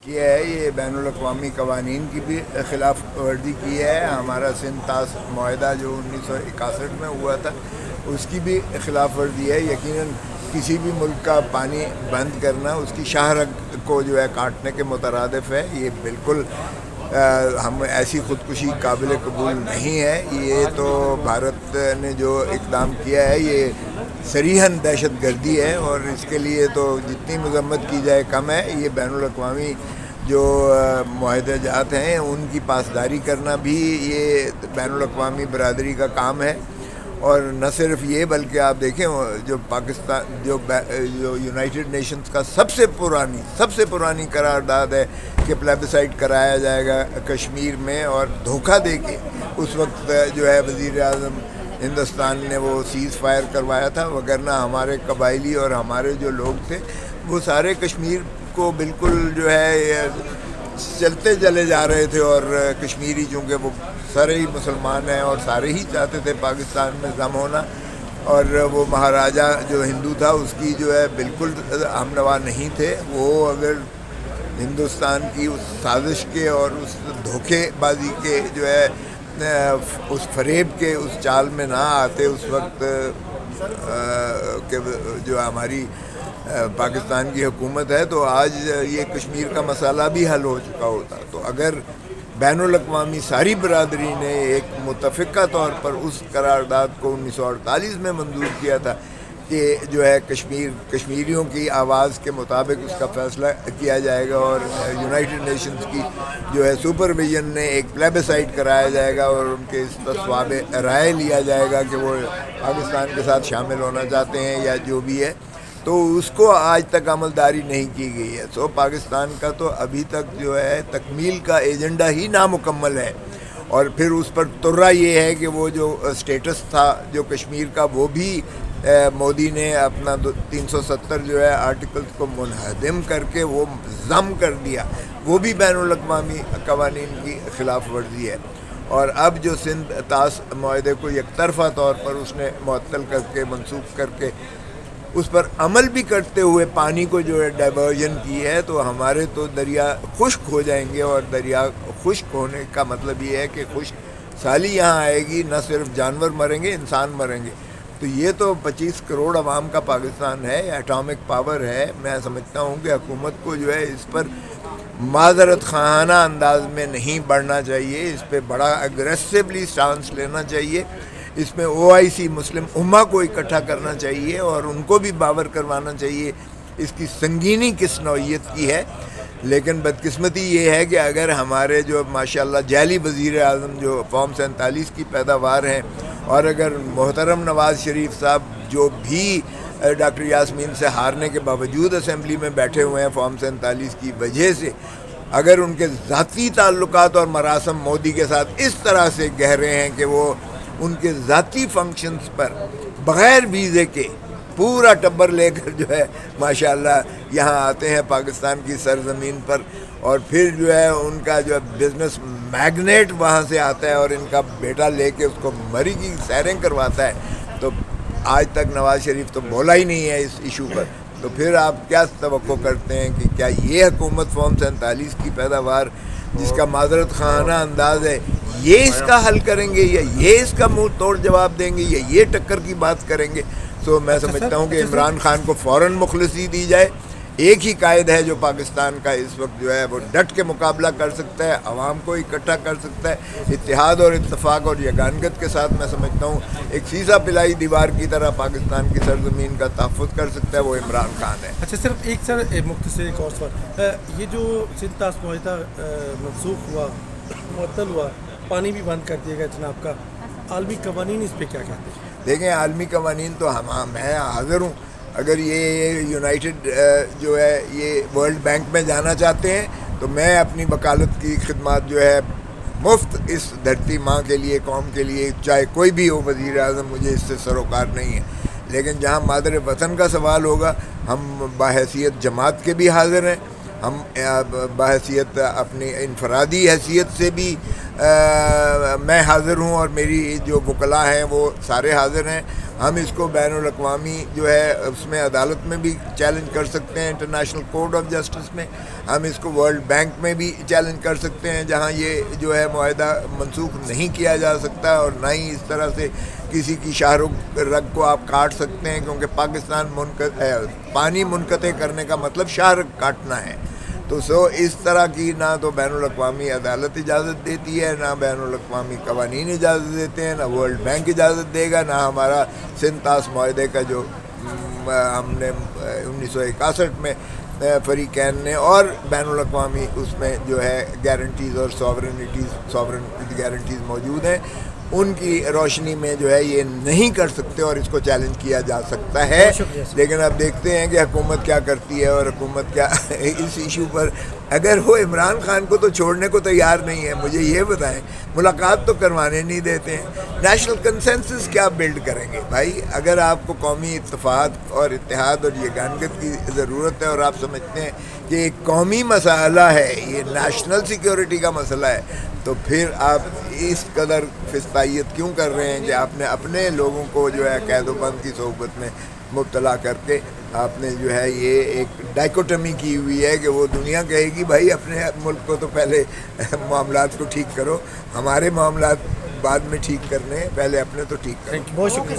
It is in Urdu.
کیا ہے یہ بین الاقوامی قوانین کی بھی خلاف ورزی کی ہے. ہمارا سندھ طاس معاہدہ جو 1961 میں ہوا تھا اس کی بھی خلاف ورزی ہے. یقیناً کسی بھی ملک کا پانی بند کرنا اس کی شاہ رگ کو جو ہے کاٹنے کے مترادف ہے. یہ بالکل ہم ایسی خودکشی قابل قبول نہیں ہے. یہ تو بھارت نے جو اقدام کیا ہے یہ صریحاً دہشت گردی ہے اور اس کے لیے تو جتنی مذمت کی جائے کم ہے. یہ بین الاقوامی جو معاہدہ جات ہیں ان کی پاسداری کرنا بھی یہ بین الاقوامی برادری کا کام ہے. اور نہ صرف یہ بلکہ آپ دیکھیں جو پاکستان جو یونائٹڈ نیشنز کا سب سے پرانی قرارداد ہے کہ پلیبسائٹ کرایا جائے گا کشمیر میں, اور دھوکہ دے کے اس وقت جو ہے وزیر اعظم ہندوستان نے وہ سیز فائر کروایا تھا. وگرنہ ہمارے قبائلی اور ہمارے جو لوگ تھے وہ سارے کشمیر کو بالکل جو ہے چلتے چلے جا رہے تھے. اور کشمیری چونکہ وہ سارے ہی مسلمان ہیں اور سارے ہی چاہتے تھے پاکستان میں ضم ہونا, اور وہ مہاراجہ جو ہندو تھا اس کی جو ہے بالکل ہم نوا نہیں تھے. وہ اگر ہندوستان کی اس سازش کے اور اس دھوکے بازی کے جو ہے اس فریب کے اس چال میں نہ آتے اس وقت کہ جو ہماری پاکستان کی حکومت ہے, تو آج یہ کشمیر کا مسئلہ بھی حل ہو چکا ہوتا. تو اگر بین الاقوامی ساری برادری نے ایک متفقہ طور پر اس قرارداد کو 1948 میں منظور کیا تھا کہ جو ہے کشمیریوں کی آواز کے مطابق اس کا فیصلہ کیا جائے گا, اور یونائٹڈ نیشنز کی جو ہے سپرویژن نے ایک پلیبسائٹ کرایا جائے گا اور ان کے استصواب رائے لیا جائے گا کہ وہ پاکستان کے ساتھ شامل ہونا چاہتے ہیں یا جو بھی ہے, تو اس کو آج تک عملداری نہیں کی گئی ہے. سو پاکستان کا تو ابھی تک جو ہے تکمیل کا ایجنڈا ہی نامکمل ہے. اور پھر اس پر ترا یہ ہے کہ وہ جو اسٹیٹس تھا جو کشمیر کا وہ بھی مودی نے اپنا 370 جو ہے آرٹیکلز کو منہدم کر کے وہ ضم کر دیا. وہ بھی بین الاقوامی قوانین کی خلاف ورزی ہے. اور اب جو سندھ طاس معاہدے کو یک طرفہ طور پر اس نے معطل کر کے منسوخ کر کے اس پر عمل بھی کرتے ہوئے پانی کو جو ہے ڈائیورژن کی ہے, تو ہمارے تو دریا خشک ہو جائیں گے. اور دریا خشک ہونے کا مطلب یہ ہے کہ خشک سالی یہاں آئے گی, نہ صرف جانور مریں گے انسان مریں گے. تو یہ تو 25 کروڑ عوام کا پاکستان ہے, اٹامک پاور ہے. میں سمجھتا ہوں کہ حکومت کو جو ہے اس پر معذرت خواہانہ انداز میں نہیں بڑھنا چاہیے, اس پہ بڑا اگریسولی سٹانس لینا چاہیے. اس میں OIC مسلم امہ کو اکٹھا کرنا چاہیے اور ان کو بھی باور کروانا چاہیے اس کی سنگینی کس نوعیت کی ہے. لیکن بدقسمتی یہ ہے کہ اگر ہمارے جو ماشاءاللہ جعلی وزیر اعظم جو فارم 47 کی پیداوار ہیں, اور اگر محترم نواز شریف صاحب جو بھی ڈاکٹر یاسمین سے ہارنے کے باوجود اسمبلی میں بیٹھے ہوئے ہیں فارم 47 کی وجہ سے, اگر ان کے ذاتی تعلقات اور مراسم مودی کے ساتھ اس طرح سے گہرے ہیں کہ وہ ان کے ذاتی فنکشنز پر بغیر ویزے کے پورا ٹبر لے کر جو ہے ماشاءاللہ یہاں آتے ہیں پاکستان کی سرزمین پر, اور پھر جو ہے ان کا جو بزنس میگنیٹ وہاں سے آتا ہے اور ان کا بیٹا لے کے اس کو مری کی سیریں کرواتا ہے, تو آج تک نواز شریف تو بولا ہی نہیں ہے اس ایشو پر. تو پھر آپ کیا توقع کرتے ہیں کہ کیا یہ حکومت فارم 47 کی پیداوار جس کا معذرت خواہانہ انداز ہے یہ اس کا حل کریں گے, یا یہ اس کا منہ توڑ جواب دیں گے, یا یہ ٹکر کی بات کریں گے؟ تو میں سمجھتا ہوں کہ عمران خان کو فوراً مخلصی دی جائے. ایک ہی قائد ہے جو پاکستان کا اس وقت جو ہے وہ ڈٹ کے مقابلہ کر سکتا ہے, عوام کو اکٹھا کر سکتا ہے, اتحاد اور اتفاق اور یگانگت کے ساتھ. میں سمجھتا ہوں ایک سیسا پلائی دیوار کی طرح پاکستان کی سرزمین کا تحفظ کر سکتا ہے, وہ عمران خان ہے. اچھا, صرف ایک مختصر ایک اور سوال, یہ جو سندھ طاس معاہدہ منسوخ ہوا, معطل ہوا, پانی بھی بند کر دیا گیا جناب کا, عالمی قوانین اس پہ کیا کہتے ہیں؟ دیکھیں عالمی قوانین تو میں حاضر ہوں. اگر یہ یونائٹڈ جو ہے یہ ورلڈ بینک میں جانا چاہتے ہیں تو میں اپنی وکالت کی خدمات جو ہے مفت اس دھرتی ماں کے لیے, قوم کے لیے, چاہے کوئی بھی ہو وزیر اعظم, مجھے اس سے سروکار نہیں ہے. لیکن جہاں مادر وطن کا سوال ہوگا ہم بحیثیت جماعت کے بھی حاضر ہیں, ہم بحیثیت اپنی انفرادی حیثیت سے بھی میں حاضر ہوں, اور میری جو وکلاء ہیں وہ سارے حاضر ہیں. ہم اس کو بین الاقوامی جو ہے اس میں عدالت میں بھی چیلنج کر سکتے ہیں، انٹرنیشنل کورٹ آف جسٹس میں، ہم اس کو ورلڈ بینک میں بھی چیلنج کر سکتے ہیں جہاں یہ جو ہے معاہدہ منسوخ نہیں کیا جا سکتا، اور نہ ہی اس طرح سے کسی کی شاہ رگ کو آپ کاٹ سکتے ہیں، کیونکہ پاکستان پانی منقطع کرنے کا مطلب شاہ رگ کاٹنا ہے۔ تو اس طرح کی نہ تو بین الاقوامی عدالت اجازت دیتی ہے، نہ بین الاقوامی قوانین اجازت دیتے ہیں، نہ ورلڈ بینک اجازت دے گا، نہ ہمارا سندھ طاس معاہدے کا جو ہم نے 1961 میں فریقین نے اور بین الاقوامی اس میں جو ہے گارنٹیز اور ساورن گارنٹیز موجود ہیں، ان کی روشنی میں جو ہے یہ نہیں کر سکتے اور اس کو چیلنج کیا جا سکتا ہے۔ لیکن اب دیکھتے ہیں کہ حکومت کیا کرتی ہے، اور حکومت کیا اس ایشو پر، اگر وہ عمران خان کو تو چھوڑنے کو تیار نہیں ہے، مجھے یہ بتائیں، ملاقات تو کروانے نہیں دیتے ہیں، نیشنل کنسنسس کیا بلڈ کریں گے بھائی؟ اگر آپ کو قومی اتفاق اور اتحاد اور یگانگت کی ضرورت ہے اور آپ سمجھتے ہیں کہ ایک قومی مسئلہ ہے، یہ نیشنل سیکیورٹی کا مسئلہ ہے، تو پھر آپ اس قدر فستائیت کیوں کر رہے ہیں کہ آپ نے اپنے لوگوں کو جو ہے قید و بند کی صحبت میں مبتلا کر کے آپ نے جو ہے یہ ایک ڈائکوٹمی کی ہوئی ہے کہ وہ دنیا کہے گی بھائی اپنے ملک کو تو پہلے معاملات کو ٹھیک کرو، ہمارے معاملات بعد میں ٹھیک کرنے ہیں، پہلے اپنے تو ٹھیک کرو۔ بہت شکریہ۔